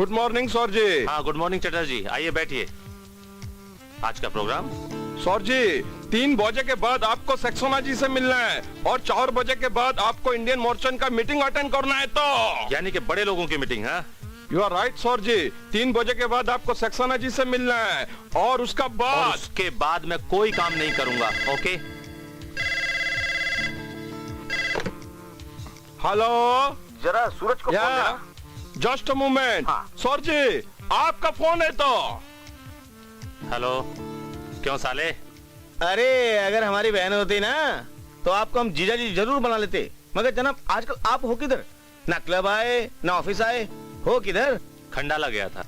Good morning sir जी। हाँ good morning Chatterjee, आइए बैठिए। आज का प्रोग्राम? सर जी 3 बजे के बाद आपको सक्सेना जी से मिलना है और 4 बजे के बाद आपको इंडियन मर्चेंट का मीटिंग अटेंड करना है। तो यानी कि बड़े लोगों की मीटिंग है? यू आर राइट सर जी। 3 बजे के बाद आपको सक्सेना जी से मिलना है और उसका बाद मैं कोई काम नहीं करूंगा। ओके। हेलो, जरा सूरज को फोन देना। Just a moment. हाँ। सर जी आपका फोन है तो। हेलो, क्यों साले? अरे अगर हमारी बहन होती ना तो आपको हम जीजा जी जरूर बना लेते, मगर जनाब आजकल आप हो किधर? ना क्लब आए ना ऑफिस आए, हो किधर? खंडाला गया था।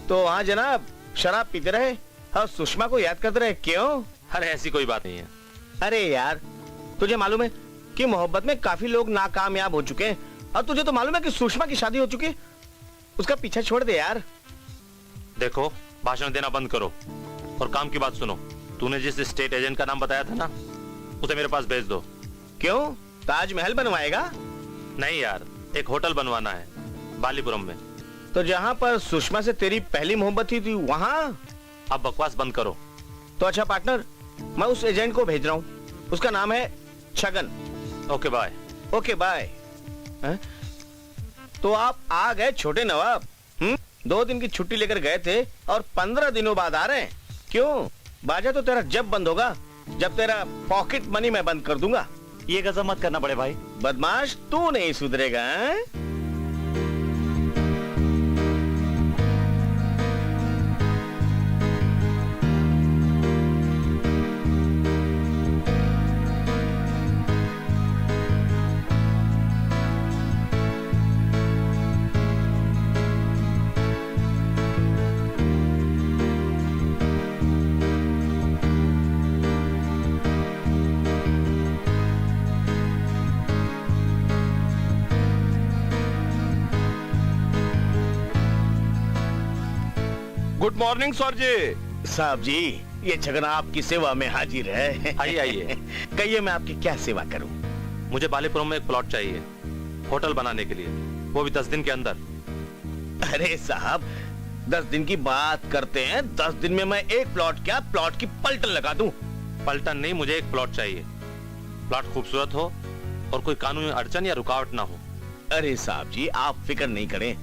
तो हाँ जनाब, शराब पीते रहे और सुषमा को याद करते रहे। क्यों? अरे ऐसी कोई बात नहीं है। अरे यार, तुझे मालूम है कि मोहब्बत में काफी लोग नाकामयाब हो चुके हैं, और तुझे तो मालूम है कि सुषमा की शादी हो चुकी है। उसका पीछा छोड़ दे यार। देखो, भाषण देना बंद करो और काम की बात सुनो। तूने जिस स्टेट एजेंट का नाम बताया था ना, उसे मेरे पास भेज दो। क्यों? ताजमहल बनवाएगा? नहीं यार, एक होटल बनवाना है बालीपुरम में। तो जहाँ पर सुषमा से तेरी पहली मोहब्बत थी वहाँ? अब बकवास बंद करो। तो अच्छा पार्टनर, मैं उस एजेंट को भेज रहा हूँ। उसका नाम है Chhagan. Okay bye. Okay bye. तो आप आ गए छोटे नवाब। 2 दिन की छुट्टी लेकर गए थे और 15 दिनों बाद आ रहे हैं। क्यों? बाजा तो तेरा जब बंद होगा जब तेरा पॉकेट मनी मैं बंद कर दूंगा। ये गजब मत करना बड़े भाई। बदमाश, तू नहीं सुधरेगा। गुड मॉर्निंग सर जी। साहब जी, ये छगन आपकी सेवा में हाजिर है। आइए आइए। कहिए मैं आपकी क्या सेवा करूं? मुझे बालीपुरम में एक प्लॉट चाहिए होटल बनाने के लिए, वो भी 10 दिन के अंदर। अरे साहब, 10 दिन की बात करते हैं। 10 दिन में मैं एक प्लॉट क्या, प्लॉट की पलटन लगा दूं। पलटन नहीं, मुझे एक प्लॉट चाहिए। प्लॉट खूबसूरत हो और कोई कानूनी अड़चन या रुकावट ना हो। अरे साहब जी, आप फिक्र नहीं करें।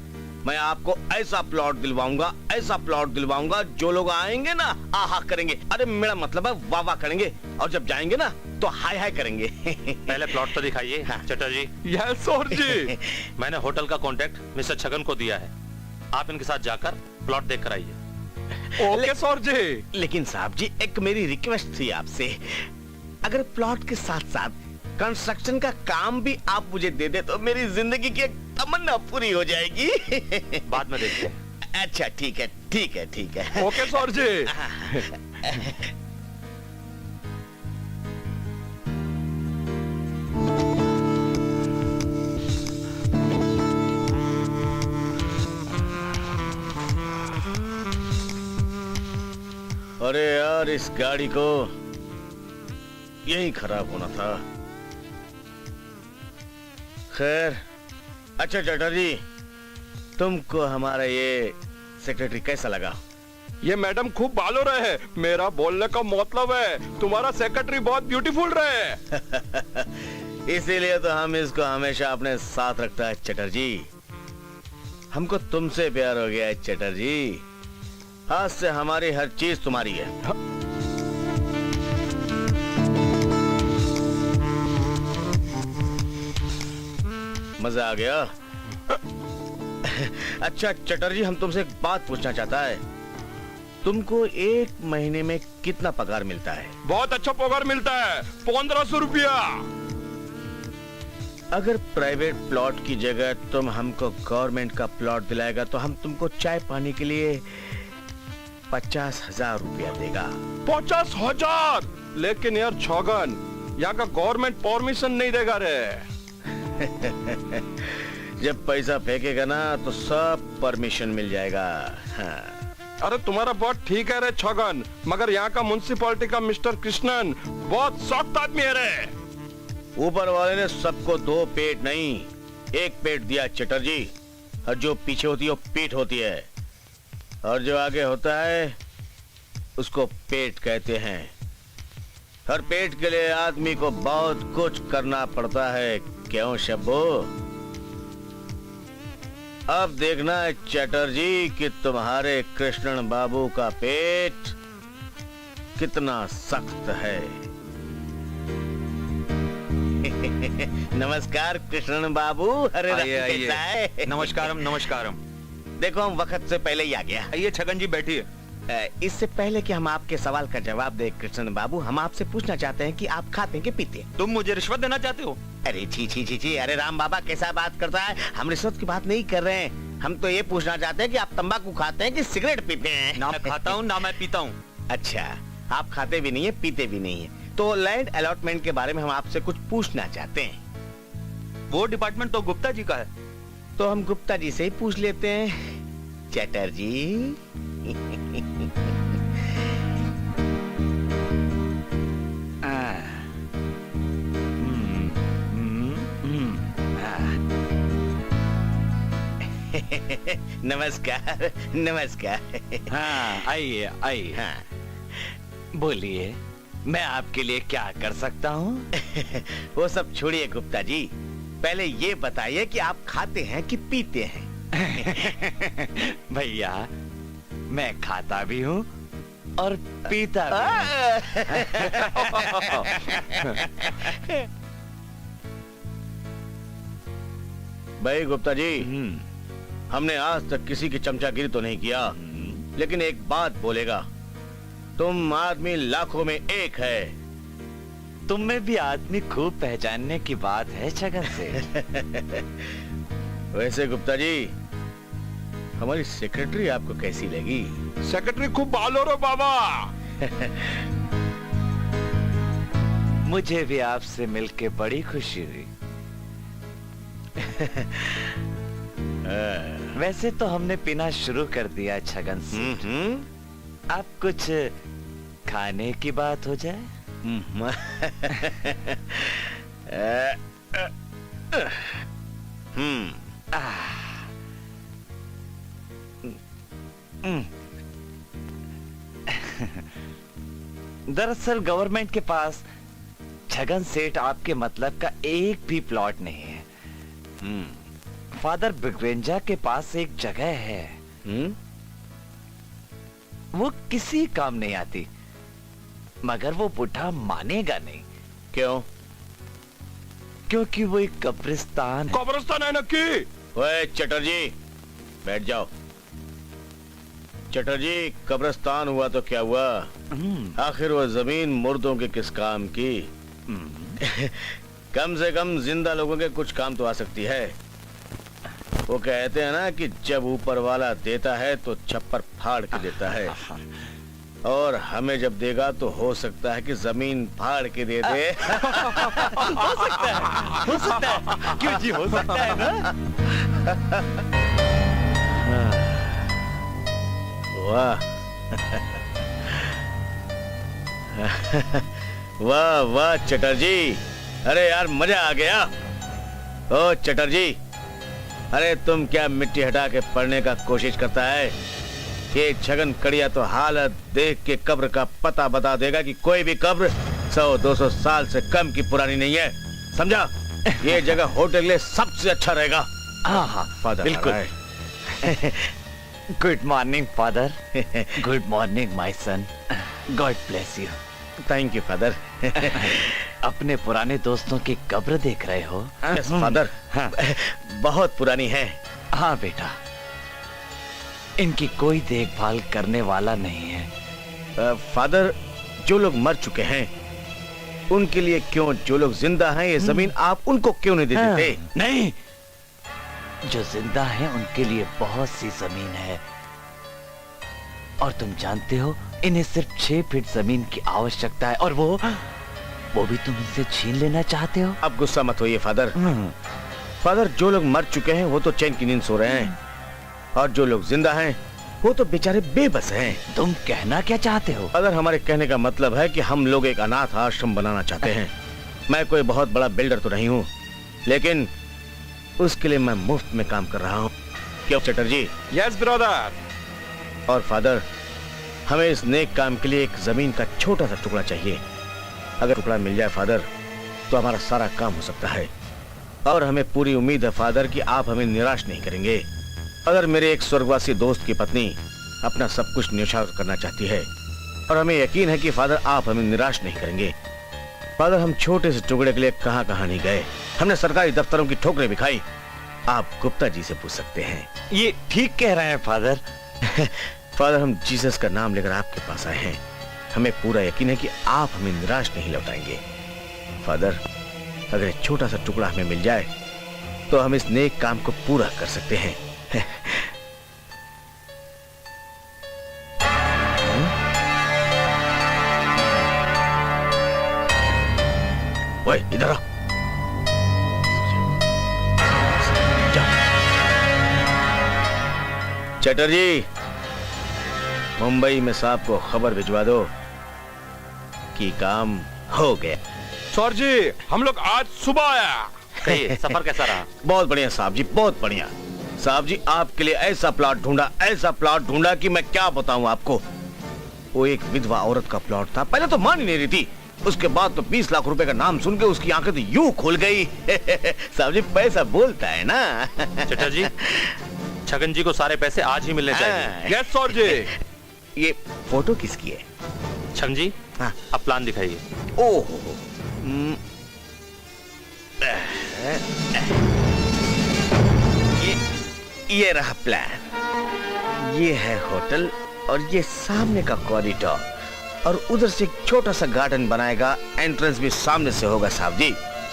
मैं आपको ऐसा प्लॉट दिलवाऊंगा, ऐसा प्लॉट दिलवाऊंगा, जो लोग आएंगे ना आहा करेंगे। अरे मेरा मतलब है वाह वाह करेंगे, और जब जाएंगे ना तो हाय हाय करेंगे। पहले प्लॉट तो दिखाइए। हाँ। चटर्जी। यस सर जी। मैंने होटल का कॉन्टेक्ट मिस्टर छगन को दिया है। आप इनके साथ जाकर प्लॉट देख कर आइए। ओके सर जी। लेकिन साहब जी, एक मेरी रिक्वेस्ट थी आपसे। अगर प्लॉट के साथ साथ कंस्ट्रक्शन का काम भी आप मुझे दे दे तो मेरी जिंदगी की एक तमन्ना पूरी हो जाएगी। बाद में देखते हैं। अच्छा ठीक है, ठीक है, ठीक है। ओके सर जी। अरे यार, इस गाड़ी को यही खराब होना था। खैर, अच्छा चटर्जी, तुमको हमारा ये सेक्रेटरी कैसा लगा? ये मैडम खूब बालो रहे है। मेरा बोलने का मतलब है तुम्हारा सेक्रेटरी बहुत ब्यूटीफुल रहे। इसीलिए तो हम इसको हमेशा अपने साथ रखता है चटर्जी। हमको तुमसे प्यार हो गया है चटर्जी। आज से हमारी हर चीज तुम्हारी है। मजा आ गया? अच्छा चटर्जी, हम तुमसे एक बात पूछना चाहता है। तुमको 1 महीने में कितना पगार मिलता है? बहुत अच्छा पगार मिलता है, 1500 रुपया। अगर प्राइवेट प्लॉट की जगह तुम हमको गवर्नमेंट का प्लॉट दिलाएगा तो हम तुमको चाय पानी के लिए 50,000 रुपया देगा। 50,000? लेकिन यार छगन, यहाँ का गवर्नमेंट परमिशन नहीं देगा रे। जब पैसा फेंकेगा ना तो सब परमिशन मिल जाएगा। हाँ। अरे तुम्हारा बात ठीक है रे छगन, मगर यहाँ का म्युनिसिपैलिटी का मिस्टर कृष्णन बहुत सख्त आदमी है रे। ऊपर वाले ने सबको 2 पेट नहीं 1 पेट दिया चटर्जी। और जो पीछे होती है वो पीठ होती है, और जो आगे होता है उसको पेट कहते हैं। और पेट के लिए आदमी को बहुत कुछ करना पड़ता है, क्यों शब्बो? अब देखना है चटर्जी कि तुम्हारे कृष्णन बाबू का पेट कितना सख्त है। नमस्कार कृष्णन बाबू। अरे आइए, कैसा है? नमस्कारम नमस्कारम। देखो हम वक्त से पहले ही आ गया। आइए छगन जी बैठिए। इससे पहले कि हम आपके सवाल का जवाब दें कृष्णन बाबू, हम आपसे पूछना चाहते हैं कि आप खाते हैं कि पीते हैं? तुम मुझे रिश्वत देना चाहते हो? अरे छी छी छी छी, अरे राम बाबा कैसा बात करता है? हम रिश्वत की बात नहीं कर रहे हैं, हम तो ये पूछना चाहते हैं कि आप तंबाकू खाते हैं कि सिगरेट पीते हैं? ना मैं खाता हूँ ना मैं पीता हूँ। अच्छा, आप खाते भी नहीं है पीते भी नहीं है, तो लैंड अलॉटमेंट के बारे में हम आपसे कुछ पूछना चाहते हैं। वो डिपार्टमेंट तो गुप्ता जी का है। तो हम गुप्ता जी से ही पूछ लेते हैं। चटर्जी नमस्कार नमस्कार। हाँ आइए आइए। हाँ बोलिए मैं आपके लिए क्या कर सकता हूँ? वो सब छोड़िए गुप्ता जी, पहले ये बताइए कि आप खाते हैं कि पीते हैं? भैया मैं खाता भी हूँ और पीता भी भाई गुप्ता जी, हूँ। हमने आज तक किसी की चमचागिरी तो नहीं किया, लेकिन एक बात बोलेगा, तुम आदमी लाखों में एक है। तुम में भी आदमी खूब पहचानने की बात है छगन से। वैसे गुप्ता जी, हमारी सेक्रेटरी आपको कैसी लगी? सेक्रेटरी खूब बालो रो बाबा। मुझे भी आपसे मिलके बड़ी खुशी हुई। वैसे तो हमने पीना शुरू कर दिया छगन से। अब कुछ खाने की बात हो जाए? दरअसल गवर्नमेंट के पास छगन सेठ आपके मतलब का एक भी प्लॉट नहीं है। फादर बिग्रेंजा के पास एक जगह है, वो किसी काम नहीं आती, मगर वो बुढ़ा मानेगा नहीं। क्यों? क्योंकि वो एक कब्रिस्तान है। कब्रिस्तान है नक्की। ओए चटर्जी, बैठ जाओ। चटर्जी, कब्रिस्तान हुआ तो क्या हुआ? आखिर वो जमीन मुर्दों के किस काम की? कम से कम जिंदा लोगों के कुछ काम तो आ सकती है। वो कहते हैं ना कि जब ऊपर वाला देता है तो छप्पर फाड़ के देता है, और हमें जब देगा तो हो सकता है कि जमीन फाड़ के दे दे। हो सकता है, हो सकता है। क्यों जी, हो सकता है ना? वाह वाह वाह चटर्जी, अरे यार मजा आ गया। ओ चटर्जी, अरे तुम क्या मिट्टी हटा के पढ़ने का कोशिश करता है? ये छगन कड़िया तो हालत देख के कब्र का पता बता देगा कि कोई भी कब्र 100-200 साल से कम की पुरानी नहीं है, समझा? ये जगह होटल के लिए सबसे अच्छा रहेगा। हाँ फादर बिल्कुल। Good morning father. Good morning my son. God bless you. Thank you father. अपने पुराने दोस्तों की कब्र देख रहे हो? Yes father. हाँ। बहुत पुरानी है। हाँ बेटा, इनकी कोई देखभाल करने वाला नहीं है। फादर, जो लोग मर चुके हैं उनके लिए क्यों, जो लोग जिंदा हैं ये जमीन आप उनको क्यों नहीं दे देते? नहीं, जो जिंदा हैं उनके लिए बहुत सी जमीन है, और तुम जानते हो इन्हें सिर्फ 6 फीट जमीन की आवश्यकता है, और वो भी तुम इनसे छीन लेना चाहते हो? अब गुस्सा मत होइए फादर। फादर, जो लोग मर चुके हैं वो तो चैन की नींद सो रहे हैं, और जो लोग जिंदा हैं वो तो बेचारे बेबस हैं। तुम कहना क्या चाहते हो? अगर हमारे कहने का मतलब है कि हम लोग एक अनाथ आश्रम बनाना चाहते हैं। मैं कोई बहुत बड़ा बिल्डर तो नहीं हूँ, लेकिन उसके लिए मैं मुफ्त में काम कर रहा हूँ। क्यों चटर्जी? Yes brother. और फादर, हमें इस नेक काम के लिए एक जमीन का छोटा सा टुकड़ा चाहिए। अगर टुकड़ा मिल जाए फादर, तो हमारा सारा काम हो सकता है। और हमें पूरी उम्मीद है फादर कि आप हमें निराश नहीं करेंगे। अगर मेरे एक स्वर्गवासी दोस्त की पत्नी अपना सब कुछ न्यौछावर करना चाहती है, और हमें यकीन है कि फादर आप हमें निराश नहीं करेंगे। फादर, हम छोटे से टुकड़े के लिए कहां कहां नहीं गए, हमने सरकारी दफ्तरों की ठोकरें भी खाई। आप गुप्ता जी से पूछ सकते हैं। ये ठीक कह रहे हैं फादर। फादर, हम जीसस का नाम लेकर आपके पास आए हैं। हमें पूरा यकीन है कि आप हमें निराश नहीं लौटाएंगे। फादर, अगर एक छोटा सा टुकड़ा हमें मिल जाए तो हम इस नेक काम को पूरा कर सकते हैं। ओए, इधर आ। जाओ। चटर्जी, मुंबई में साहब को खबर भिजवा दो कि काम हो गया। सर जी, हम लोग आज सुबह आया। कहिए सफर कैसा रहा? बहुत बढ़िया साहब जी, बहुत बढ़िया। साहब जी, आपके लिए ऐसा प्लॉट ढूंढा कि मैं क्या बताऊं आपको। वो एक विधवा औरत का प्लॉट था। पहले तो मान ही नहीं रही थी, उसके बाद तो 20 लाख रुपए का नाम सुन के उसकी आंखें तो यूं खुल गई। साहब जी, पैसा बोलता है ना। चटर्जी, छगन जी को सारे पैसे आज ही मिलने चाहिए। यस सर जी। ये फोटो किसकी है? छगन जी, हाँ। अब प्लान दिखाइए। ओहो, ये रहा प्लान। ये है होटल और ये सामने का कॉरिडोर, और उधर से एक छोटा सा गार्डन बनाएगा। एंट्रेंस भी सामने से होगा साहब जी,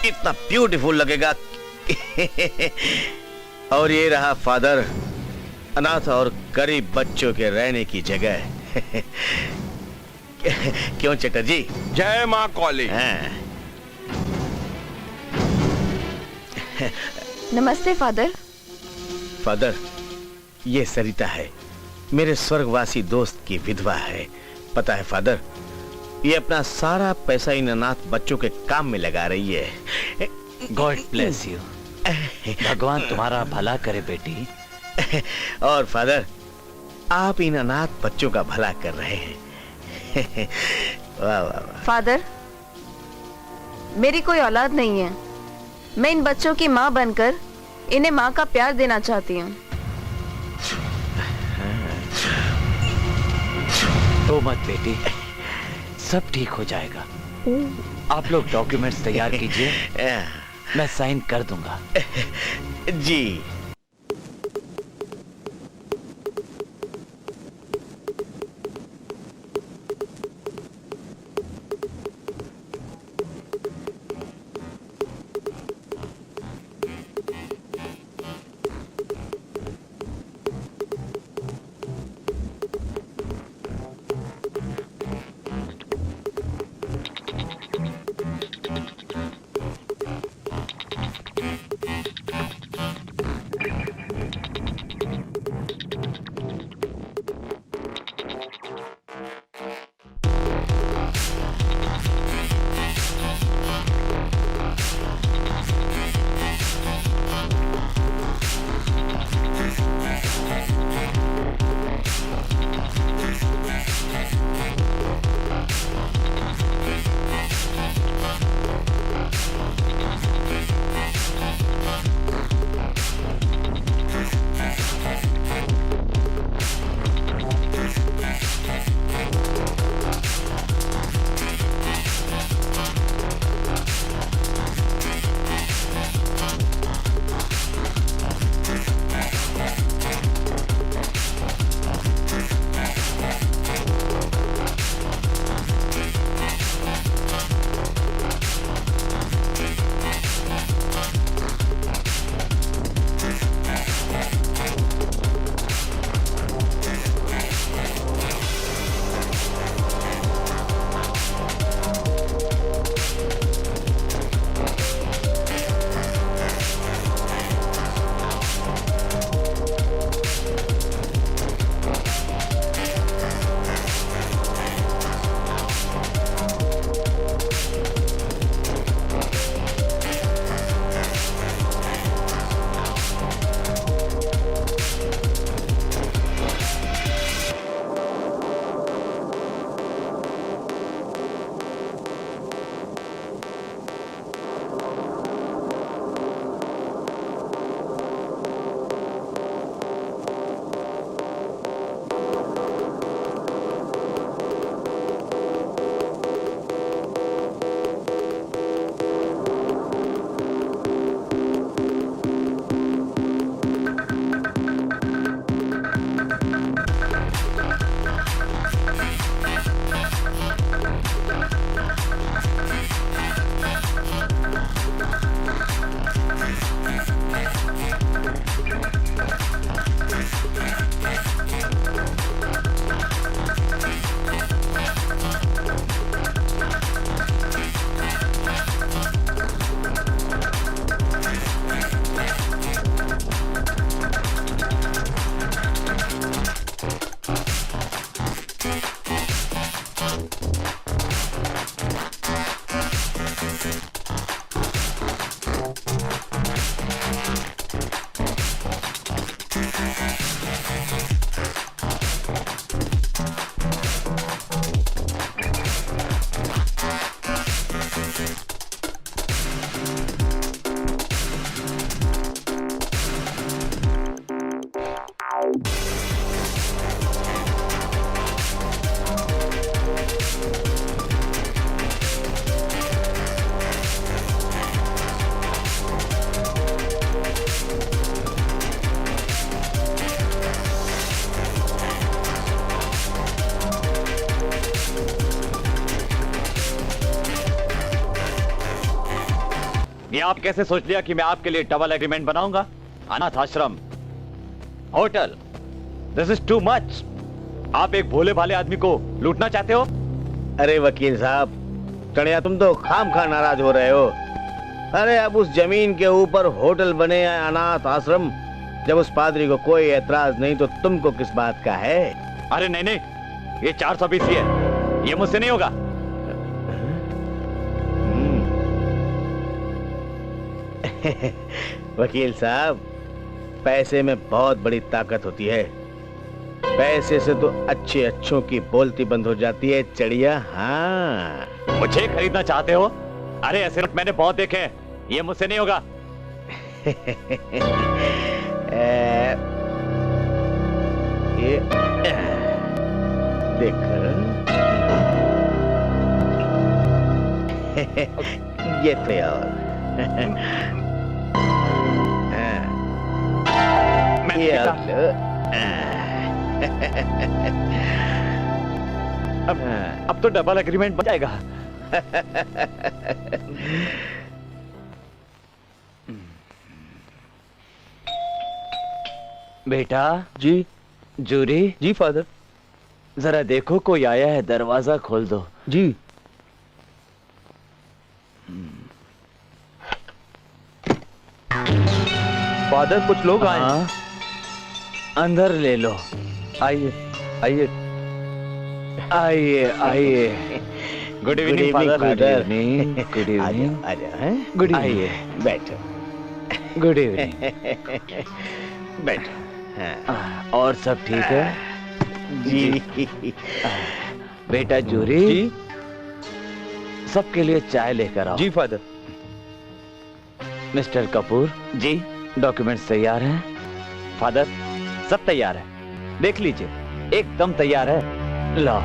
इतना ब्यूटीफुल लगेगा। और ये रहा फादर, अनाथ और गरीब बच्चों के रहने की जगह। क्यों चटर्जी? जय माँ कौली। हाँ। नमस्ते फादर। फादर, ये सरिता है, मेरे स्वर्गवासी दोस्त की विधवा है। पता है फादर, ये अपना सारा पैसा इन अनाथ बच्चों के काम में लगा रही है। God bless you. भगवान तुम्हारा भला करे बेटी। और फादर, आप इन अनाथ बच्चों का भला कर रहे हैं। वाह वाह वाह। फादर, मेरी कोई औलाद नहीं है। मैं इन बच्चों की माँ बनकर इन्हें माँ का प्यार देना चाहती हूँ। तो मत बेटी, सब ठीक हो जाएगा। आप लोग डॉक्यूमेंट्स तैयार कीजिए, मैं साइन कर दूंगा। जी। ये आप कैसे सोच लिया कि मैं आपके लिए डबल एग्रीमेंट बनाऊंगा? अनाथ आश्रम, hotel, this is too much. आप एक भोले भाले आदमी को लूटना चाहते हो? अरे वकील साहब, टणिया तुम तो खाम खा नाराज हो रहे हो। अरे अब उस जमीन के ऊपर होटल बने या अनाथ आश्रम, जब उस पादरी को कोई एतराज नहीं तो तुमको किस बात का है? अरे नहीं नहीं, ये 420 ही है, ये मुझसे नहीं होगा। वकील साहब, पैसे में बहुत बड़ी ताकत होती है। पैसे से तो अच्छे अच्छों की बोलती बंद हो जाती है चिड़िया। हाँ, मुझे खरीदना चाहते हो? अरे ऐसे नोट मैंने बहुत देखे हैं, ये मुझसे नहीं होगा। ये देख, ये थे और मैंने ये देखा। और लो। अब तो डबल एग्रीमेंट बन जाएगा। बेटा जी जूरी, जी फादर। जरा देखो कोई आया है, दरवाजा खोल दो। जी। फादर कुछ लोग आए हैं। हाँ, अंदर ले लो। आइए आइए। आइए आइए। Good evening father. Good evening. Good evening. Good evening. आइए बैठो गुड इवनिंग। बैठो। हाँ। और सब ठीक है? जी। बेटा जूरी, जी सबके लिए चाय लेकर आओ। जी फादर। मिस्टर कपूर जी डॉक्यूमेंट्स तैयार हैं? फादर, सब तैयार है, देख लीजिए, एकदम तैयार है। लो।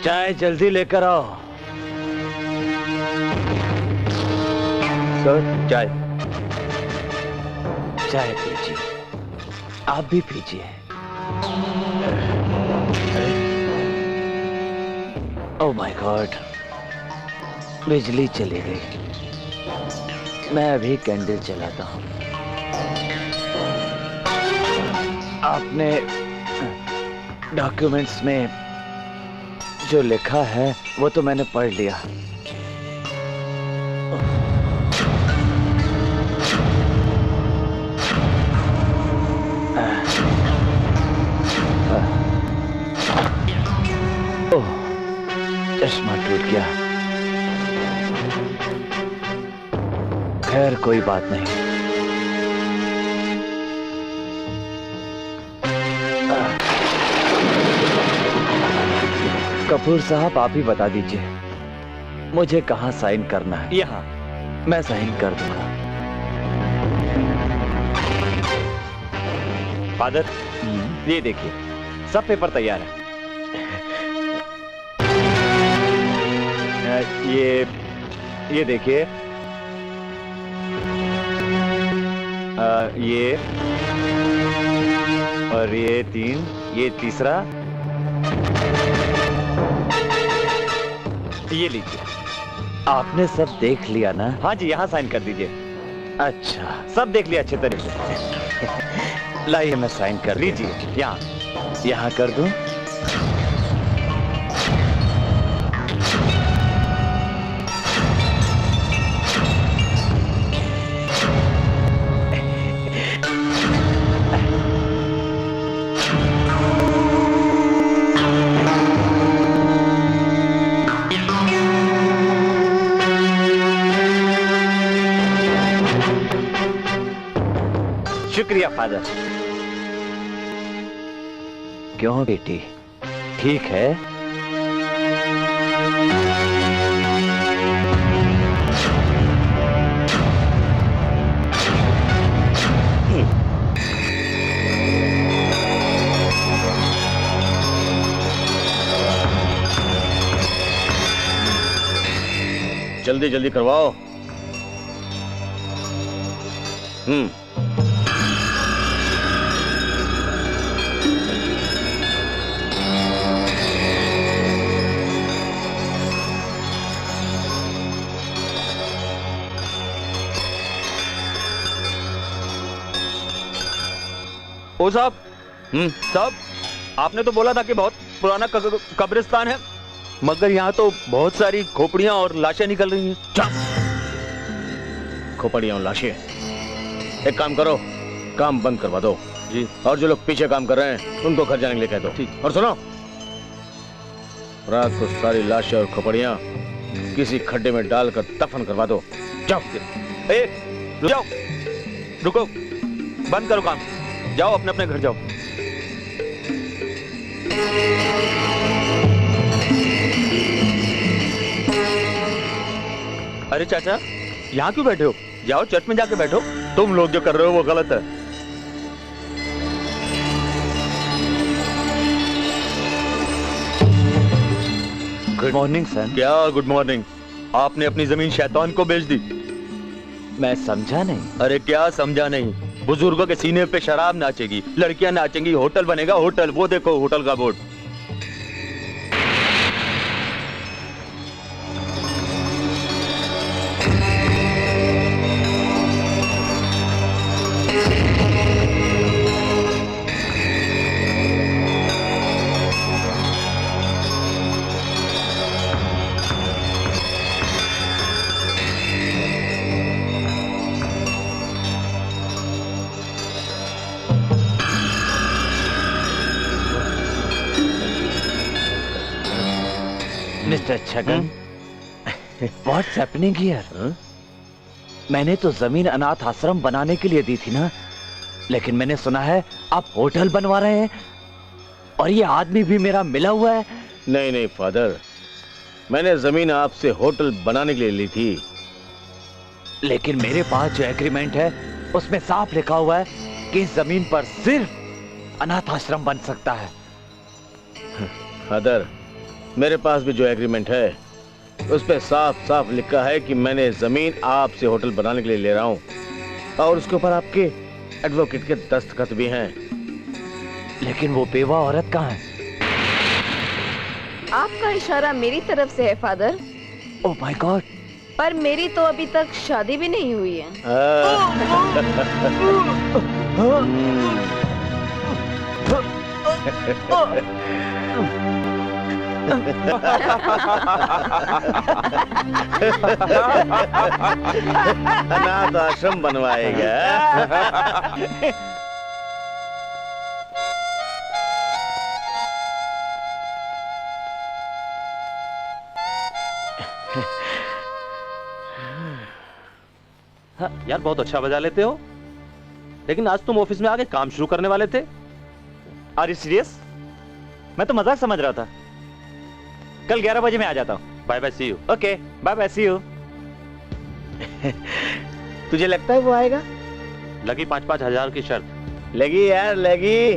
चाय जल्दी लेकर आओ। सर चाय। चाय पीजिए, आप भी पीजिए। ओह माय गॉड, बिजली चली गई। मैं अभी कैंडल जलाता हूँ। आपने डॉक्यूमेंट्स में जो लिखा है वो तो मैंने पढ़ लिया। ओह, चश्मा टूट गया। खैर कोई बात नहीं। कपूर साहब, आप ही बता दीजिए मुझे कहाँ साइन करना है? यहाँ। मैं साइन कर दूंगा। फादर, ये देखिए, सब पेपर तैयार है। ये देखिए, ये और ये 3, ये तीसरा, ये लीजिए। आपने सब देख लिया ना? हाँ जी, यहाँ साइन कर दीजिए। अच्छा, सब देख लिया अच्छे तरीके से। लाइए मैं साइन कर लीजिए, यहाँ। यहाँ कर दूं? शुक्रिया फादर। क्यों बेटी, ठीक है? जल्दी जल्दी करवाओ। ओ साहब, साहब आपने तो बोला था कि बहुत पुराना कब्रिस्तान है, मगर यहाँ तो बहुत सारी खोपड़ियाँ और लाशें निकल रही हैं। खोपड़ियाँ और लाशें? एक काम करो, काम बंद करवा दो जी। और जो लोग पीछे काम कर रहे हैं उनको घर जाने के लिए कह दो। ठीक। और सुनो, रात को सारी लाशें और खोपड़ियाँ किसी खड्डे में डालकर दफन करवा दो। जाओ। रुक जाओ, रुको, बंद करो काम, जाओ अपने अपने घर जाओ। अरे चाचा, यहाँ क्यों बैठे हो? जाओ चर्च में जाके बैठो। तुम लोग जो कर रहे हो वो गलत है। Good morning sir. क्या गुड मॉर्निंग? आपने अपनी जमीन शैतान को बेच दी। मैं समझा नहीं। अरे क्या समझा नहीं? बुजुर्गों के सीने पे शराब नाचेगी, लड़कियां नाचेंगी, होटल बनेगा होटल। वो देखो होटल का board. Mister Chhagan, what's happening here? मैंने तो जमीन अनाथ आश्रम बनाने के लिए दी थी ना, लेकिन मैंने सुना है आप होटल बनवा रहे हैं, और ये आदमी भी मेरा मिला हुआ है। नहीं नहीं फादर, मैंने जमीन आपसे होटल बनाने के लिए ली थी। लेकिन मेरे पास जो एग्रीमेंट है उसमें साफ लिखा हुआ है कि इस जमीन पर सिर्फ अनाथ आश्रम बन सकता है। फादर, मेरे पास भी जो एग्रीमेंट है उस पे साफ साफ लिखा है कि मैंने जमीन आपसे होटल बनाने के लिए ले रहा हूं, और उसके ऊपर आपके एडवोकेट के दस्तखत भी हैं। लेकिन वो बेवा औरत कहाँ है? आपका इशारा मेरी तरफ से है फादर, ओह माय गॉड। पर मेरी तो अभी तक शादी भी नहीं हुई है। अनाथ आश्रम बनवाएगा। यार बहुत अच्छा बजा लेते हो, लेकिन आज तुम ऑफिस में आके काम शुरू करने वाले थे। Are you serious? मैं तो मजाक समझ रहा था। कल 11 बजे मैं आ जाता हूँ। Bye bye, see you. Okay bye bye, see you. तुझे लगता है वो आएगा? लगी 5-5 हजार की शर्त। लगी यार, लगी।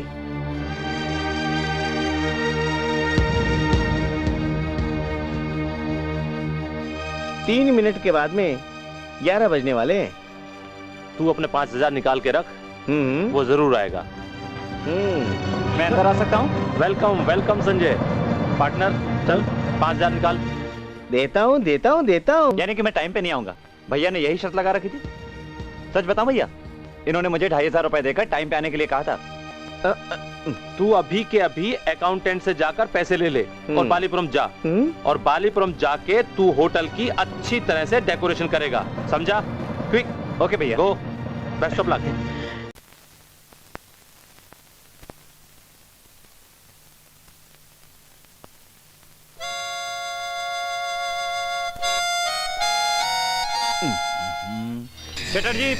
तीन मिनट के बाद में 11 बजने वाले हैं। तू अपने 5000 निकाल के रख, वो जरूर आएगा। मैं अंदर आ सकता हूँ? Welcome welcome Sanjay. पार्टनर चल 5000 निकाल। देता हूँ देता हूँ देता हूँ। यानी कि मैं टाइम पे नहीं आऊंगा? भैया ने यही शर्त लगा रखी थी। सच बताऊं भैया, इन्होंने मुझे 2500 रुपए देकर टाइम पे आने के लिए कहा था। तू अभी के अभी अकाउंटेंट से जाकर पैसे ले ले और बालीपुरम जा, और बालीपुरम जाके तू होटल की अच्छी तरह से डेकोरेशन करेगा, समझा? क्विक। ओके भैया। गो, बेस्ट ऑफ लक। चटर्जी,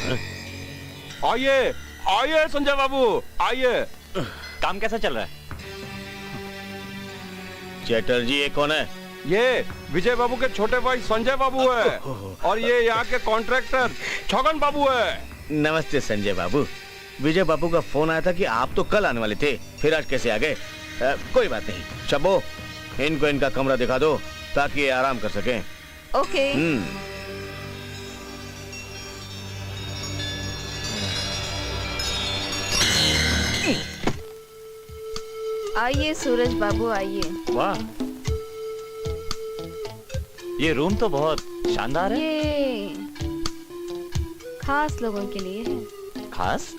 आइए आइए संजय बाबू, आइए। काम कैसा चल रहा है? चटर्जी ये कौन है? ये विजय बाबू के छोटे भाई संजय बाबू है, और ये यहाँ के कॉन्ट्रैक्टर छगन बाबू है। नमस्ते संजय बाबू। विजय बाबू का फोन आया था कि आप तो कल आने वाले थे, फिर आज कैसे आ गए? कोई बात नहीं। शबो, इनको इनका कमरा दिखा दो ताकि ये आराम कर सकें। ओके। आइए सूरज बाबू आइए। वाह, ये रूम तो बहुत शानदार है। ये खास लोगों के लिए है। खास?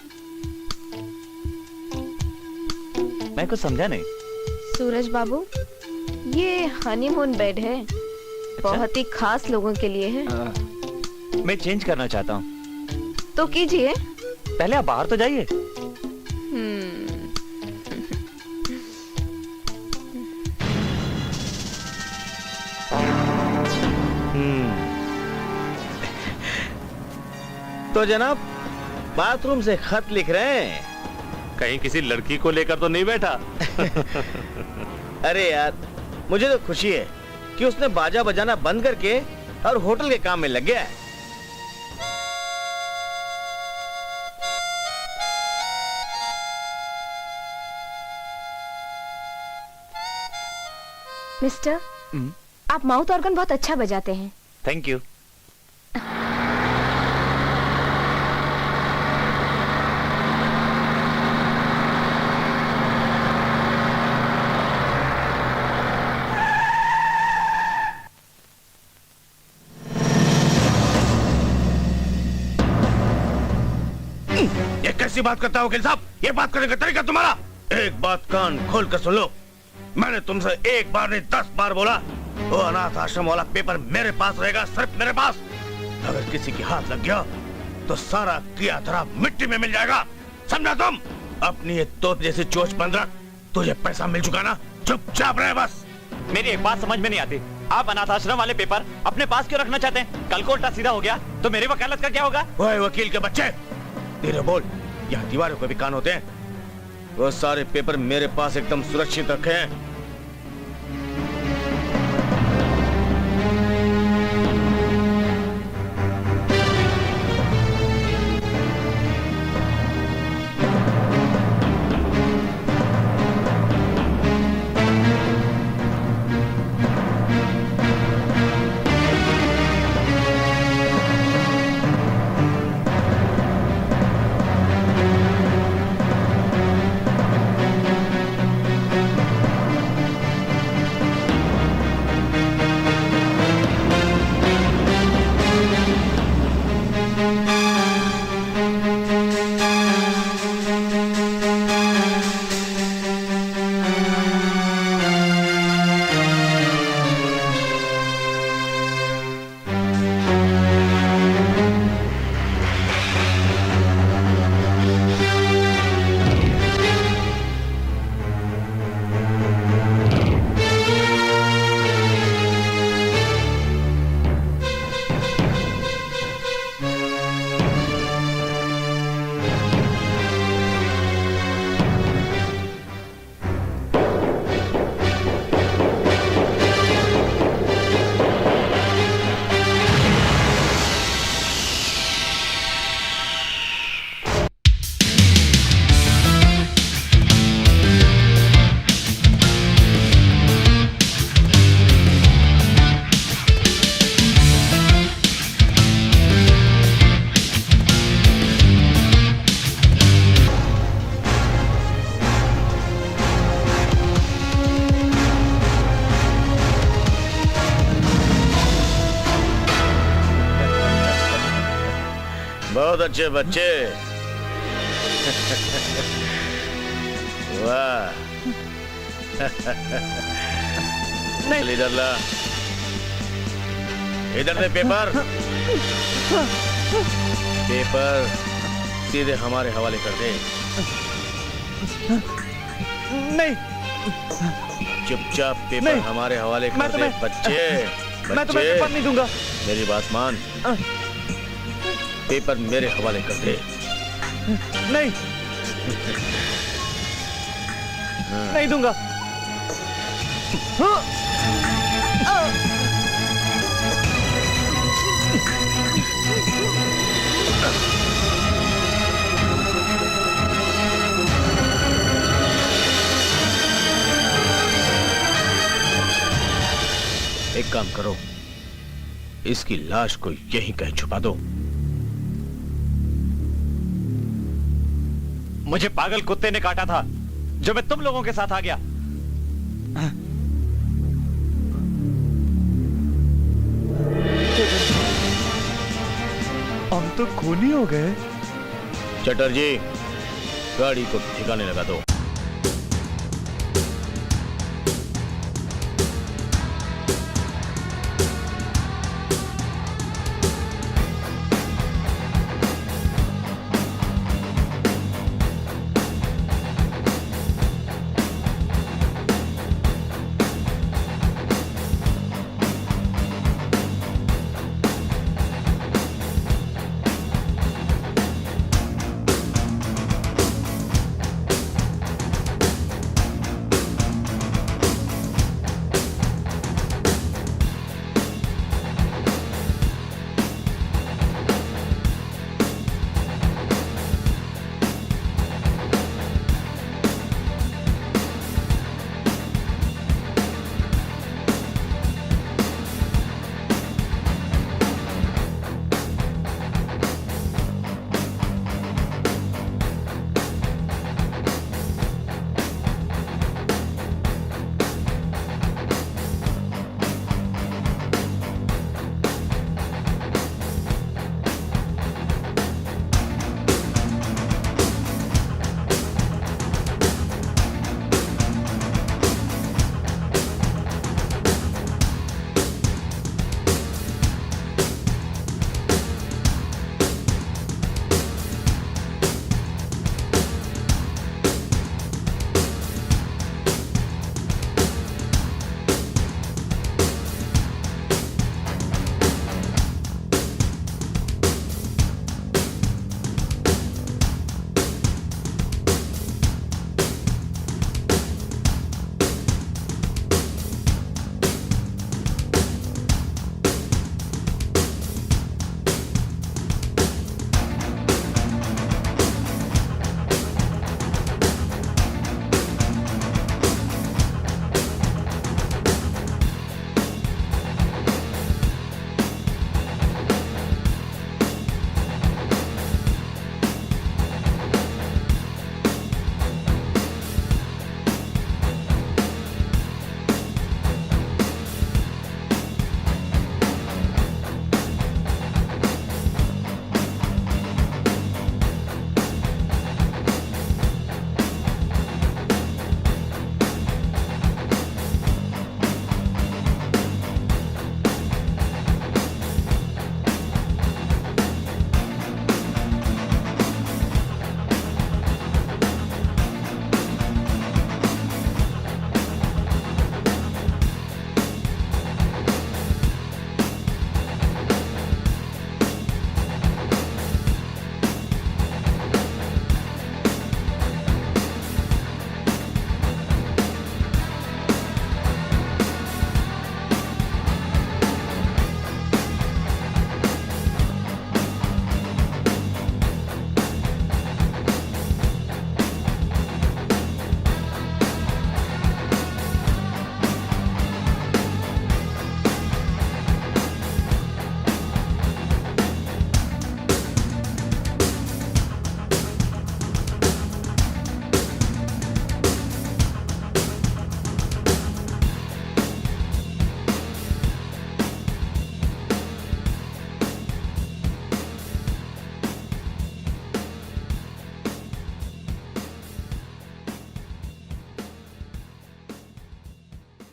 मैं कुछ समझा नहीं। सूरज बाबू, ये हनीमून बेड है, बहुत ही खास लोगों के लिए है। मैं चेंज करना चाहता हूँ। तो कीजिए। पहले आप बाहर तो जाइए। तो जनाब बाथरूम से खत लिख रहे हैं। कहीं किसी लड़की को लेकर तो नहीं बैठा? अरे यार, मुझे तो खुशी है कि उसने बाजा बजाना बंद करके और होटल के काम में लग गया है। मिस्टर, आप माउथ ऑर्गन बहुत अच्छा बजाते हैं। Thank you. ये कैसी बात करता हो वकील साहब? ये बात करने का तरीका तुम्हारा? एक बात कान खोल कर सुन लो, मैंने तुमसे एक बार नहीं 10 बार बोला, वो अनाथ आश्रम वाला पेपर मेरे पास रहेगा, सिर्फ मेरे पास। अगर किसी के हाथ लग गया तो सारा किया धरा मिट्टी में मिल जाएगा, समझा तुम? अपनी ये तोप जैसी चोच बंद रख। तुझे पैसा मिल चुका ना, चुपचाप रहे बस। मेरी एक बात समझ में नहीं आती, आप अनाथ आश्रम वाले पेपर अपने पास क्यों रखना चाहते हैं? कल को उल्टा सीधा हो गया तो मेरी वकालत का क्या होगा? ओए वकील के बच्चे, धीरे बोल, यहाँ दीवारों पे भी कान होते हैं। वो सारे पेपर मेरे पास एकदम सुरक्षित रखे हैं। बहुत अच्छे बच्चे। वाह। नहीं, इधर ला, इधर दे पेपर। पेपर सीधे हमारे हवाले कर दे। नहीं, चुपचाप पेपर नहीं। हमारे हवाले कर दे बच्चे। मैं तुम्हें पेपर नहीं दूंगा। मेरी बात मान, पेपर मेरे हवाले कर दे। नहीं, नहीं दूंगा। एक काम करो, इसकी लाश को यहीं कहीं छुपा दो। मुझे पागल कुत्ते ने काटा था जो मैं तुम लोगों के साथ आ गया। हम तो खूनी हो गए। चटर्जी, गाड़ी को ठिकाने लगा दो।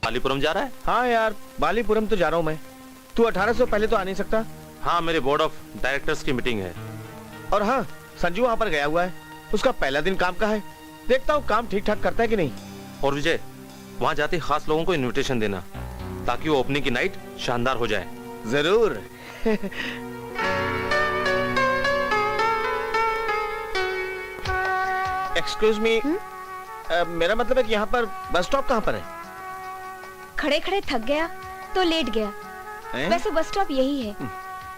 बालीपुरम जा रहा है? हाँ यार, बालीपुरम तो जा रहा हूँ मैं। तू 18 से पहले तो आ नहीं सकता। हाँ, मेरे बोर्ड ऑफ डायरेक्टर्स की मीटिंग है। और हाँ, संजू वहाँ पर गया हुआ है। उसका पहला दिन काम का है। देखता हूँ काम ठीक ठाक करता है कि नहीं। और विजय, वहाँ जाते खास लोगों को इनविटेशन देना ताकि वो ओपनिंग की नाइट शानदार हो जाए। जरूर। एक्सक्यूज मी, मेरा मतलब है कि यहाँ पर बस स्टॉप कहाँ पर है? खड़े खड़े थक गया तो लेट गया। वैसे बस स्टॉप यही है।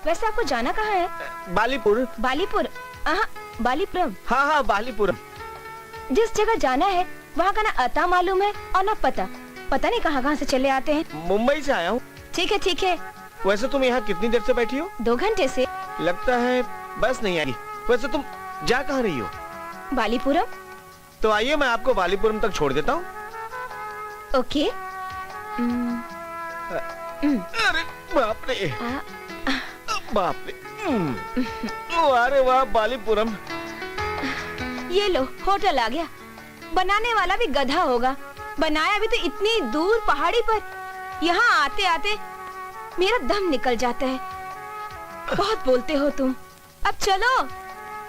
वैसे आपको जाना कहाँ है? बालीपुर। बालीपुर? बालीपुरम। हाँ हाँ, बालीपुरम। जिस जगह जाना है वहाँ का ना अता मालूम है और ना पता। पता नहीं कहाँ कहाँ से चले आते हैं। मुंबई से आया हूँ। ठीक है ठीक है, वैसे तुम यहाँ कितनी देर से बैठी हो? 2 घंटे से। लगता है बस नहीं आई। वैसे तुम जा कहाँ रही हो? बालीपुरम। तो आइए मैं आपको बालीपुरम तक छोड़ देता हूँ। ओके। अरे बाप रे, बाप रे। अरे वाह बालीपुरम। ये लो होटल आ गया। बनाने वाला भी गधा होगा, बनाया भी तो इतनी दूर पहाड़ी पर। यहाँ आते आते मेरा दम निकल जाता है। बहुत बोलते हो तुम, अब चलो।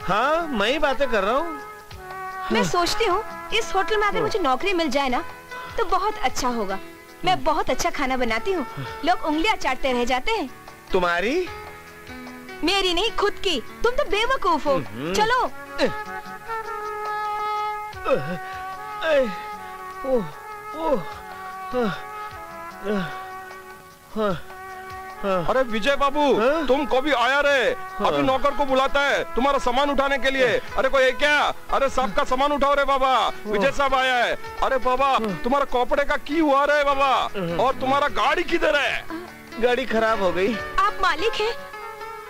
हाँ मैं ही बातें कर रहा हूँ। मैं सोचती हूँ इस होटल में अगर मुझे नौकरी मिल जाए ना तो बहुत अच्छा होगा। मैं बहुत अच्छा खाना बनाती हूँ, लोग उंगलियां चाटते रह जाते हैं। तुम्हारी? मेरी नहीं, खुद की। तुम तो बेवकूफ हो। चलो। अरे विजय बाबू, तुम कभी आया रे? अभी नौकर को बुलाता है तुम्हारा सामान उठाने के लिए। अरे कोई है क्या? अरे सबका सामान उठाओ रे बाबा, विजय साहब आया है। अरे बाबा तुम्हारा कपड़े का की हुआ रे बाबा? और तुम्हारा गाड़ी किधर है? गाड़ी खराब हो गई। आप मालिक हैं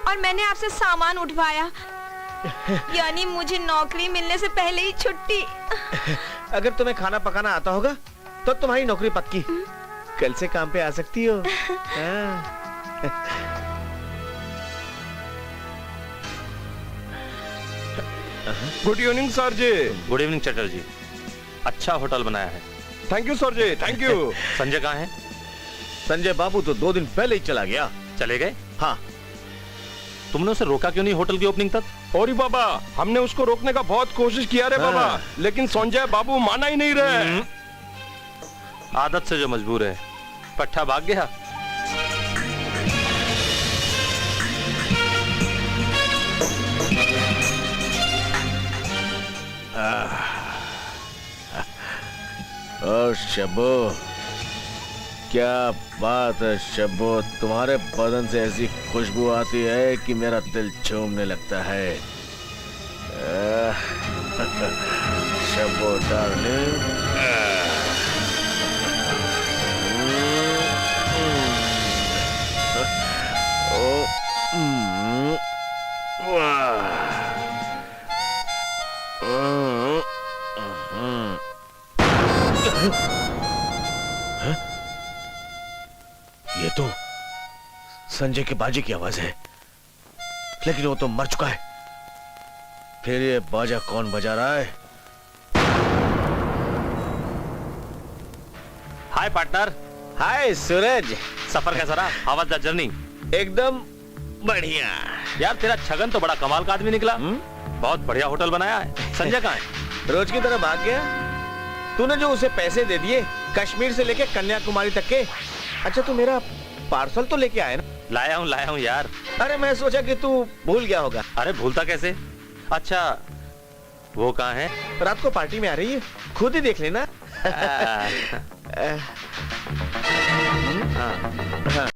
और मैंने आपसे सामान उठवाया, यानी मुझे नौकरी मिलने से पहले ही छुट्टी। अगर तुम्हें खाना पकाना आता होगा तो तुम्हारी नौकरी पक्की। कल से काम पे आ सकती हो। Good evening sir ji. Good evening Chatterjee. अच्छा होटल बनाया है। Thank you sir ji, thank you. Sanjay कहाँ है? संजय बाबू तो 2 दिन पहले ही चला गया। चले गए? हाँ। तुमने उसे रोका क्यों नहीं होटल की ओपनिंग तक? और बाबा हमने उसको रोकने का बहुत कोशिश किया रे बाबा, लेकिन संजय बाबू माना ही नहीं रहे। आदत से जो मजबूर है। पट्टा भाग गया। और शबो, क्या बात है शबो, तुम्हारे बदन से ऐसी खुशबू आती है कि मेरा दिल झूमने लगता है। शबो डार्लिंग। ये तो संजय के बाजे की आवाज है, लेकिन वो तो मर चुका है। फिर ये बाजा कौन बजा रहा है? हाय पार्टनर। हाय सूरज। सफर कैसा रहा? How was the journey? एकदम बढ़िया। यार तेरा छगन तो बड़ा कमाल का आदमी निकला। बहुत बढ़िया होटल बनाया है। संजय कहाँ है? रोज की तरह भाग गया। तूने जो उसे पैसे दे दिए कश्मीर से लेके कन्याकुमारी तक के। अच्छा तू मेरा पार्सल तो लेके आया ना? लाया हूँ यार। अरे मैं सोचा कि तू भूल गया होगा। अरे भूलता कैसे? अच्छा वो कहाँ है? रात को पार्टी में आ रही है, खुद ही देख लेना। हाँ।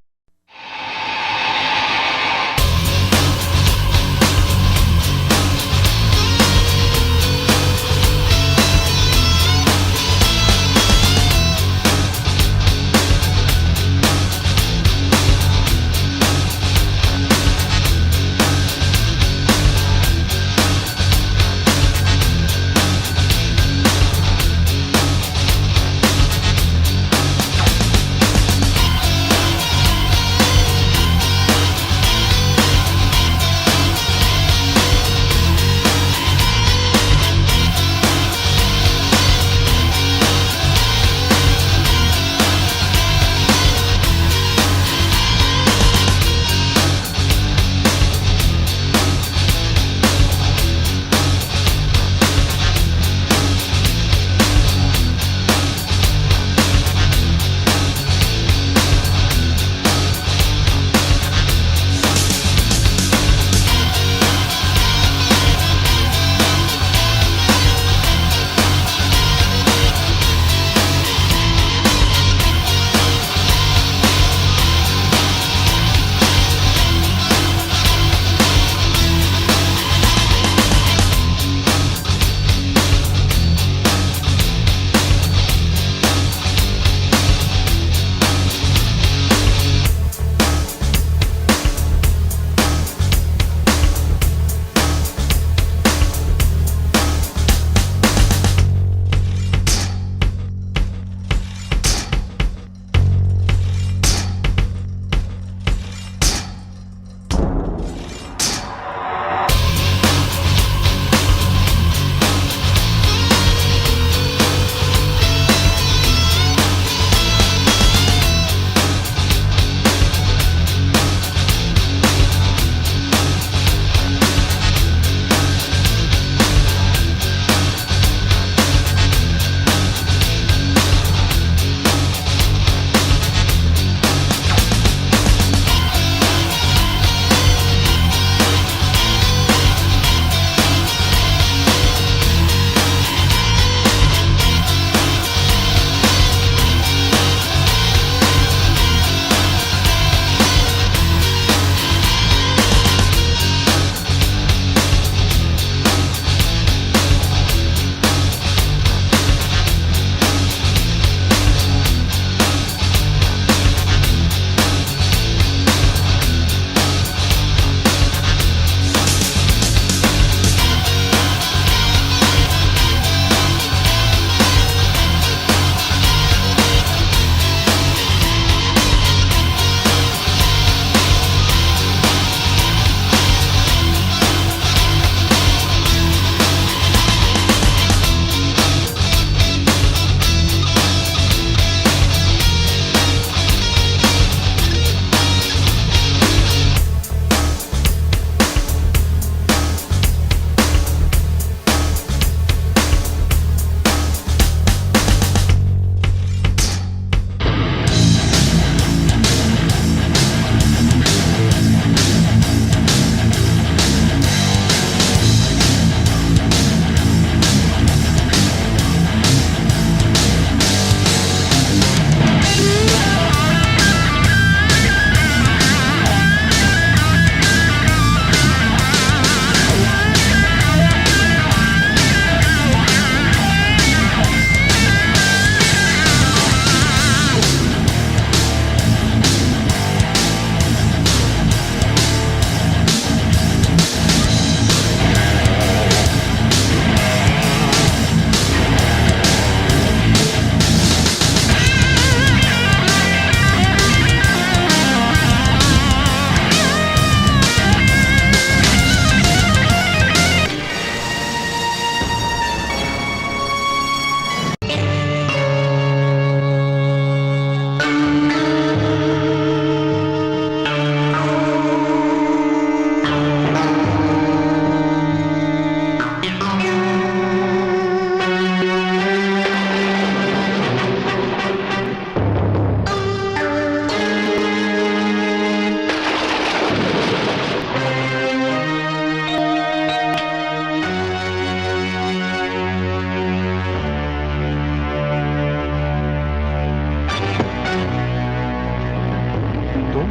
तुम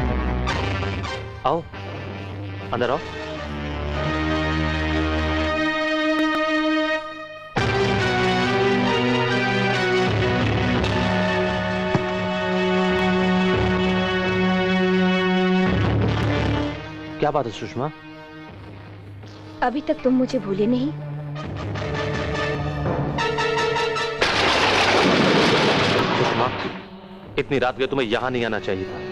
आओ, अंदर आओ। क्या बात है सुषमा? अभी तक तुम मुझे भूले नहीं। सुषमा, इतनी रात गए तुम्हें यहां नहीं आना चाहिए था।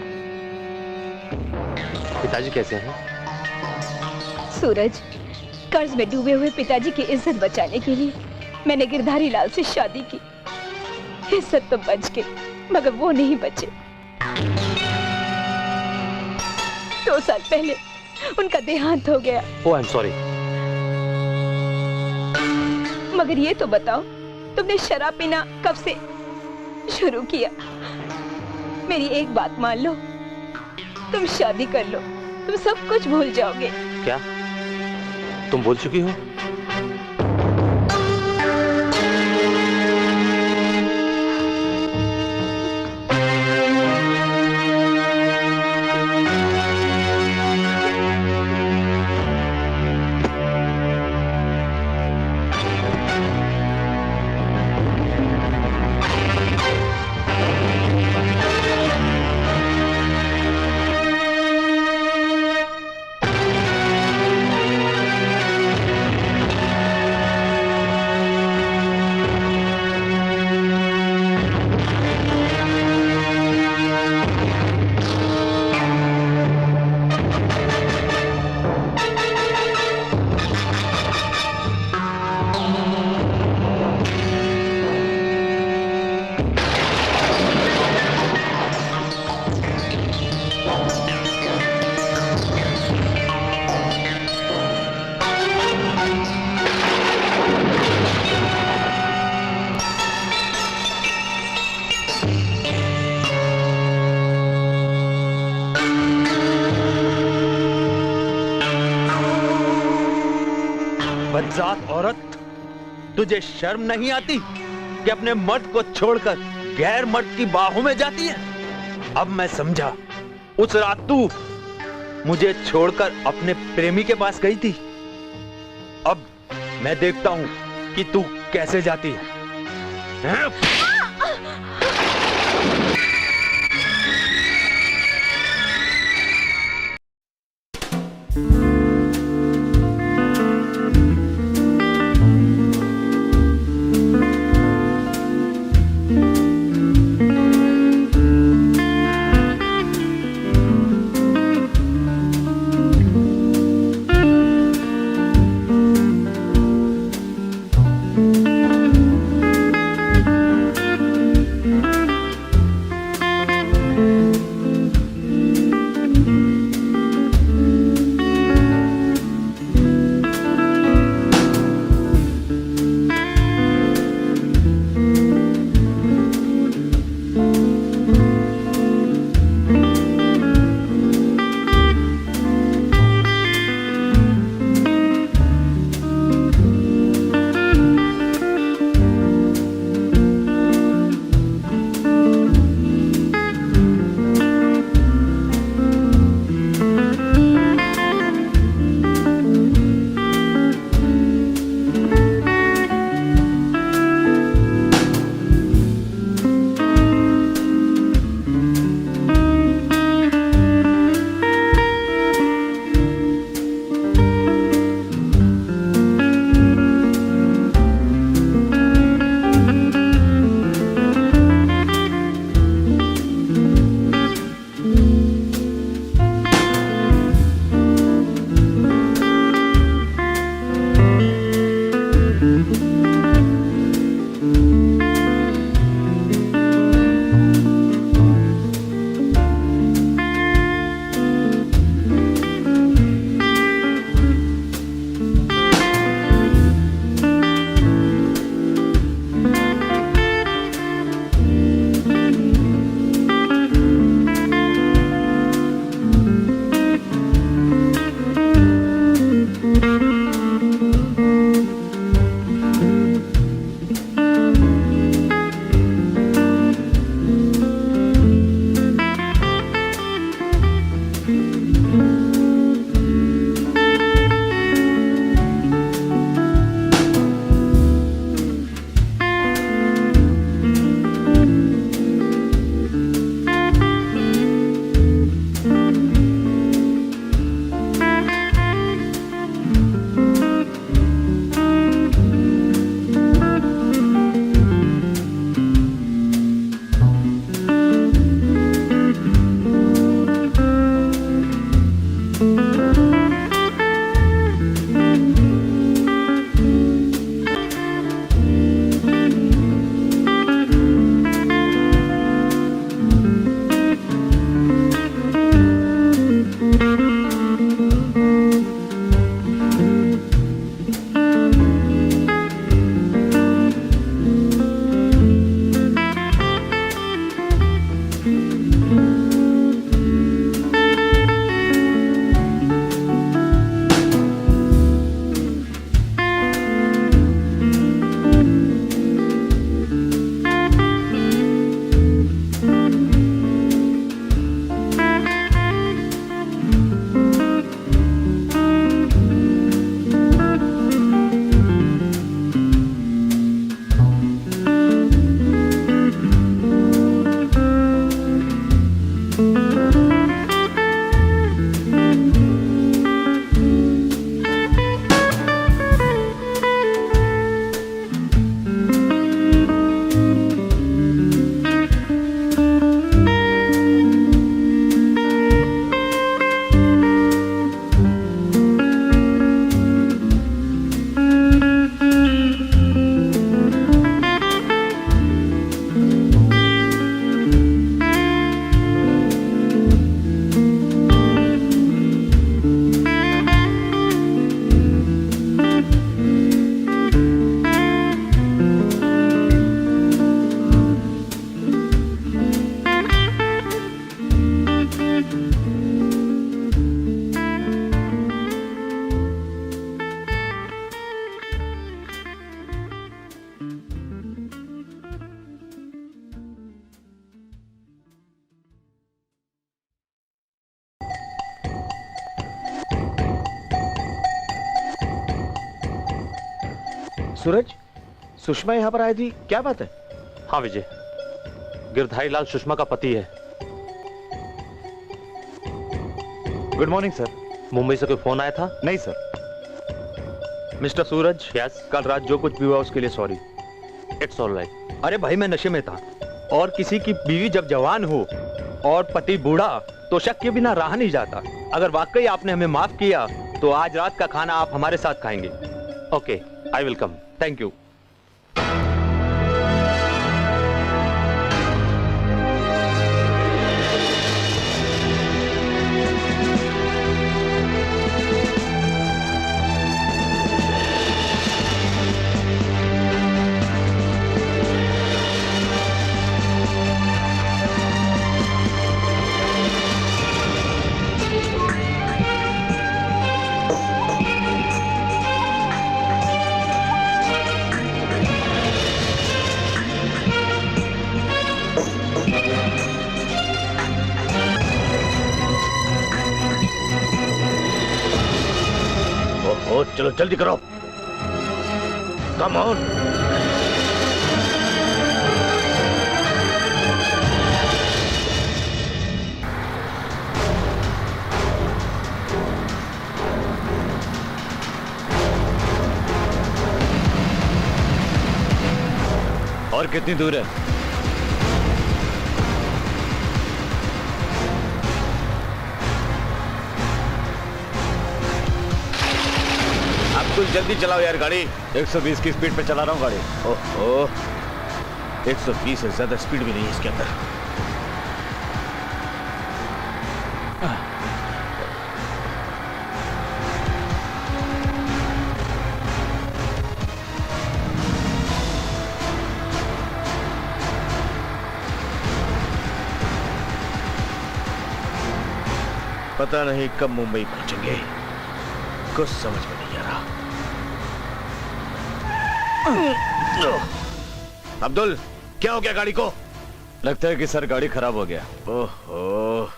पिताजी कैसे हैं? सूरज, कर्ज में डूबे हुए पिताजी की इज्जत बचाने के लिए मैंने गिरधारी लाल से शादी की। इज्जत तो बच गई, मगर वो नहीं बचे। 2 साल पहले उनका देहांत हो गया। ओह, आई एम सॉरी। मगर ये तो बताओ, तुमने शराब पीना कब से शुरू किया? मेरी एक बात मान लो, तुम शादी कर लो, तुम सब कुछ भूल जाओगे। क्या तुम भूल चुकी हो? बदजात औरत, तुझे शर्म नहीं आती कि अपने मर्द को छोड़कर गैर मर्द की बाहों में जाती है? अब मैं समझा, उस रात तू मुझे छोड़कर अपने प्रेमी के पास गई थी। अब मैं देखता हूं कि तू कैसे जाती है। सूरज, सुषमा यहाँ पर आई थी, क्या बात है? हाँ विजय, गिरधारी लाल सुषमा का पति है। Good morning sir. मुंबई से कोई फोन आया था? नहीं सर। मिस्टर सूरज, यस, कल रात जो कुछ भी हुआ उसके लिए सॉरी। It's alright. अरे भाई, मैं नशे में था, और किसी की बीवी जब जवान हो और पति बूढ़ा तो शक के बिना रहा नहीं जाता। अगर वाकई आपने हमें माफ किया तो आज रात का खाना आप हमारे साथ खाएंगे। Okay, I will come. Thank you. चलो जल्दी करो, कम ऑन। और कितनी दूर है? अब्दुल जल्दी चलाओ यार गाड़ी। 120 की स्पीड पे चला रहा हूँ गाड़ी। ओहो, 120 से ज्यादा स्पीड भी नहीं है इसके अंदर। पता नहीं कब मुंबई पहुंचेंगे, कुछ समझ में नहीं आ रहा। अब्दुल, क्या हो गया गाड़ी को? लगता है कि सर गाड़ी खराब हो गया। ओहो,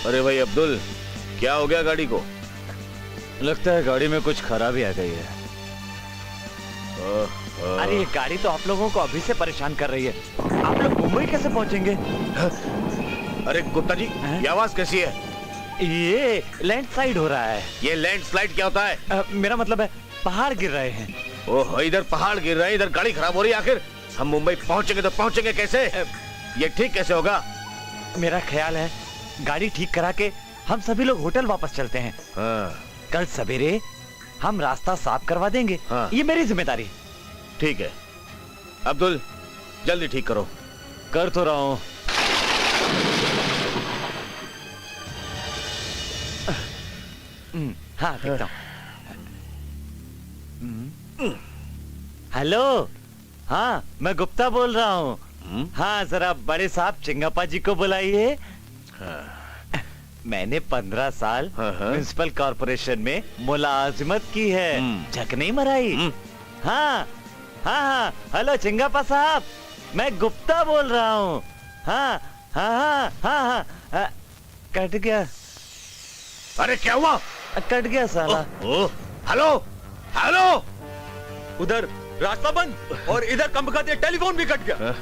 अरे भाई अब्दुल, क्या हो गया गाड़ी को? लगता है गाड़ी में कुछ खराबी आ गई है। अरे ये गाड़ी तो आप लोगों को अभी से परेशान कर रही है। आप लोग मुंबई कैसे पहुंचेंगे? अरे गुप्ता जी, ये आवाज कैसी है? ये लैंडस्लाइड हो रहा है। ये लैंडस्लाइड क्या होता है? मेरा मतलब है पहाड़ गिर रहे हैं। ओह, इधर पहाड़ गिर रहे हैं, इधर गाड़ी खराब हो रही है। आखिर हम मुंबई पहुंचेंगे तो पहुंचेंगे कैसे? ये ठीक कैसे होगा? मेरा ख्याल है गाड़ी ठीक करा के हम सभी लोग होटल वापस चलते हैं। हाँ, कल सवेरे हम रास्ता साफ करवा देंगे। हाँ। ये मेरी जिम्मेदारी। ठीक है अब्दुल, जल्दी ठीक करो। कर तो रहा हूँ। हाँ, देखता हूँ। हेलो, हाँ मैं गुप्ता बोल रहा हूँ। हाँ, जरा बड़े साहब चिंगापा जी को बुलाइए। मैंने 15 साल म्युनिसिपल कॉर्पोरेशन में मुलाजिमत की है, झक नहीं मराई। हाँ हाँ हाँ, हेलो चिंगापा साहब, मैं गुप्ता बोल रहा हूँ। हाँ हाँ हाँ हाँ हाँ, कट गया। अरे क्या हुआ? कट गया साला। हेलो हेलो, उधर रास्ता बंद और इधर कम बखाते टेलीफोन भी कट गया।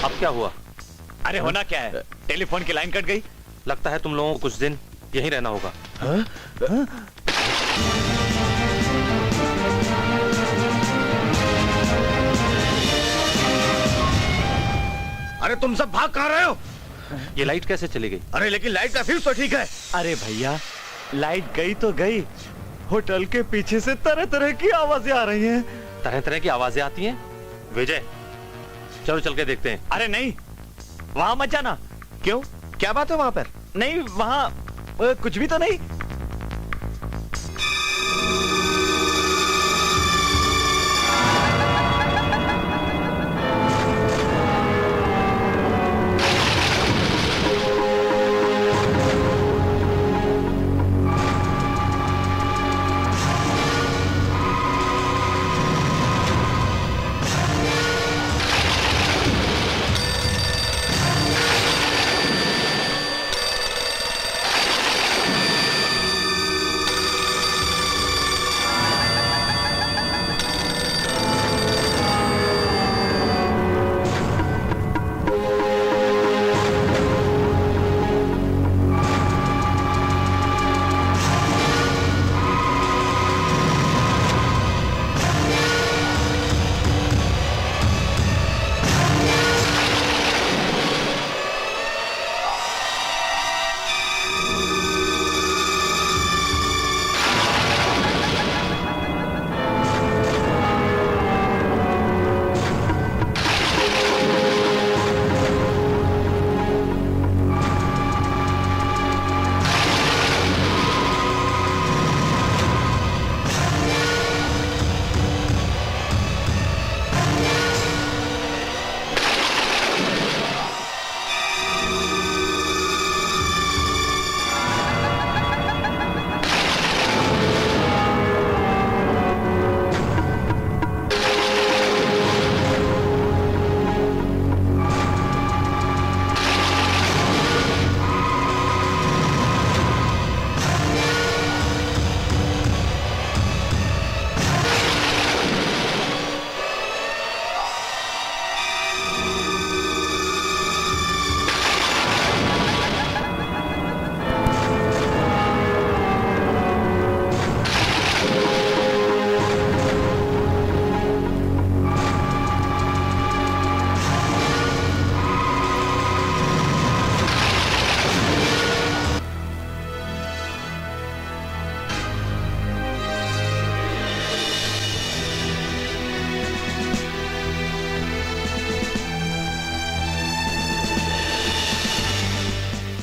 अब क्या हुआ? अरे होना क्या है, टेलीफोन की लाइन कट गई। लगता है तुम लोगों को कुछ दिन यहीं रहना होगा। अरे तुम सब भाग कहाँ रहे हो? ये लाइट कैसे चली गई? अरे लेकिन लाइट का फ्यूज तो ठीक है। अरे भैया, लाइट गई तो गई, होटल के पीछे से तरह तरह की आवाजें आ रही हैं। तरह तरह की आवाजें आती हैं। विजय, चलो चल के देखते हैं। अरे नहीं, वहां मत जाना। क्यों, क्या बात है वहां पर? नहीं, वहां कुछ भी तो नहीं।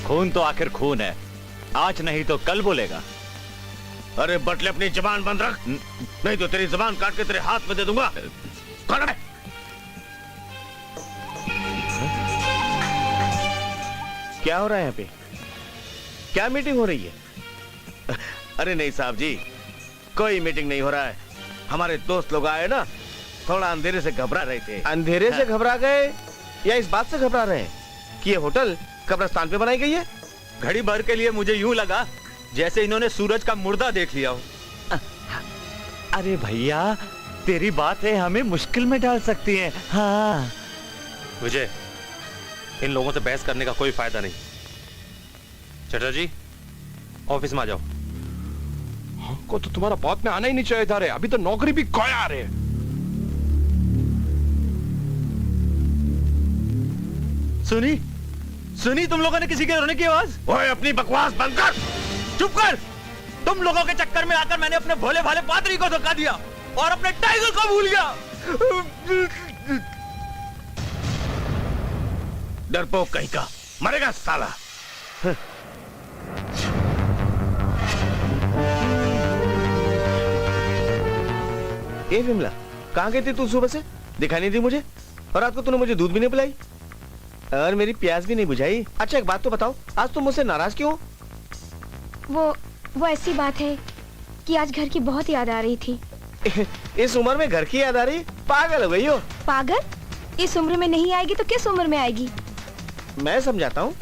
खून तो आखिर खून है, आज नहीं तो कल बोलेगा। अरे बटले, अपनी जबान बंद रख, नहीं तो तेरी जबान काट के तेरे हाथ में दे दूंगा। कौन है? क्या हो रहा है यहाँ पे? क्या मीटिंग हो रही है? अरे नहीं साहब जी, कोई मीटिंग नहीं हो रहा है। हमारे दोस्त लोग आए ना, थोड़ा अंधेरे से घबरा रहे थे। अंधेरे से घबरा गए या इस बात से घबरा रहे हैं कि ये होटल कब्रिस्तान पे बनाई गई है? घड़ी भर के लिए मुझे यूं लगा जैसे इन्होंने सूरज का मुर्दा देख लिया हो। अरे भैया, तेरी बातें हमें मुश्किल में डाल सकती हैं। हाँ विजय, इन लोगों से बहस करने का कोई फायदा नहीं। चटर्जी, ऑफिस में आ जाओ। हमको तो तुम्हारा बात में आना ही नहीं चाहिए था रे, अभी तो नौकरी भी खोया रे। सुनी सुनी तुम लोगों ने किसी के रोने की आवाज? ओए, अपनी बकवास बंद कर। चुप कर। तुम लोगों के चक्कर में आकर मैंने अपने भोले भाले पादरी को धोखा दिया और अपने टाइगर को भूल गया। डरपोक कहीं का, मरेगा साला। ए विमला, कहाँ गई थी तू सुबह से? दिखाई नहीं दी मुझे, और रात को तूने मुझे दूध भी नहीं पिलाई और मेरी प्यास भी नहीं बुझाई। अच्छा एक बात तो बताओ, आज तुम मुझसे नाराज क्यों? वो ऐसी बात है कि आज घर की बहुत याद आ रही थी। इस उम्र में घर की याद आ रही? पागल हो गई हो? पागल? इस उम्र में नहीं आएगी तो किस उम्र में आएगी? मैं समझाता हूँ।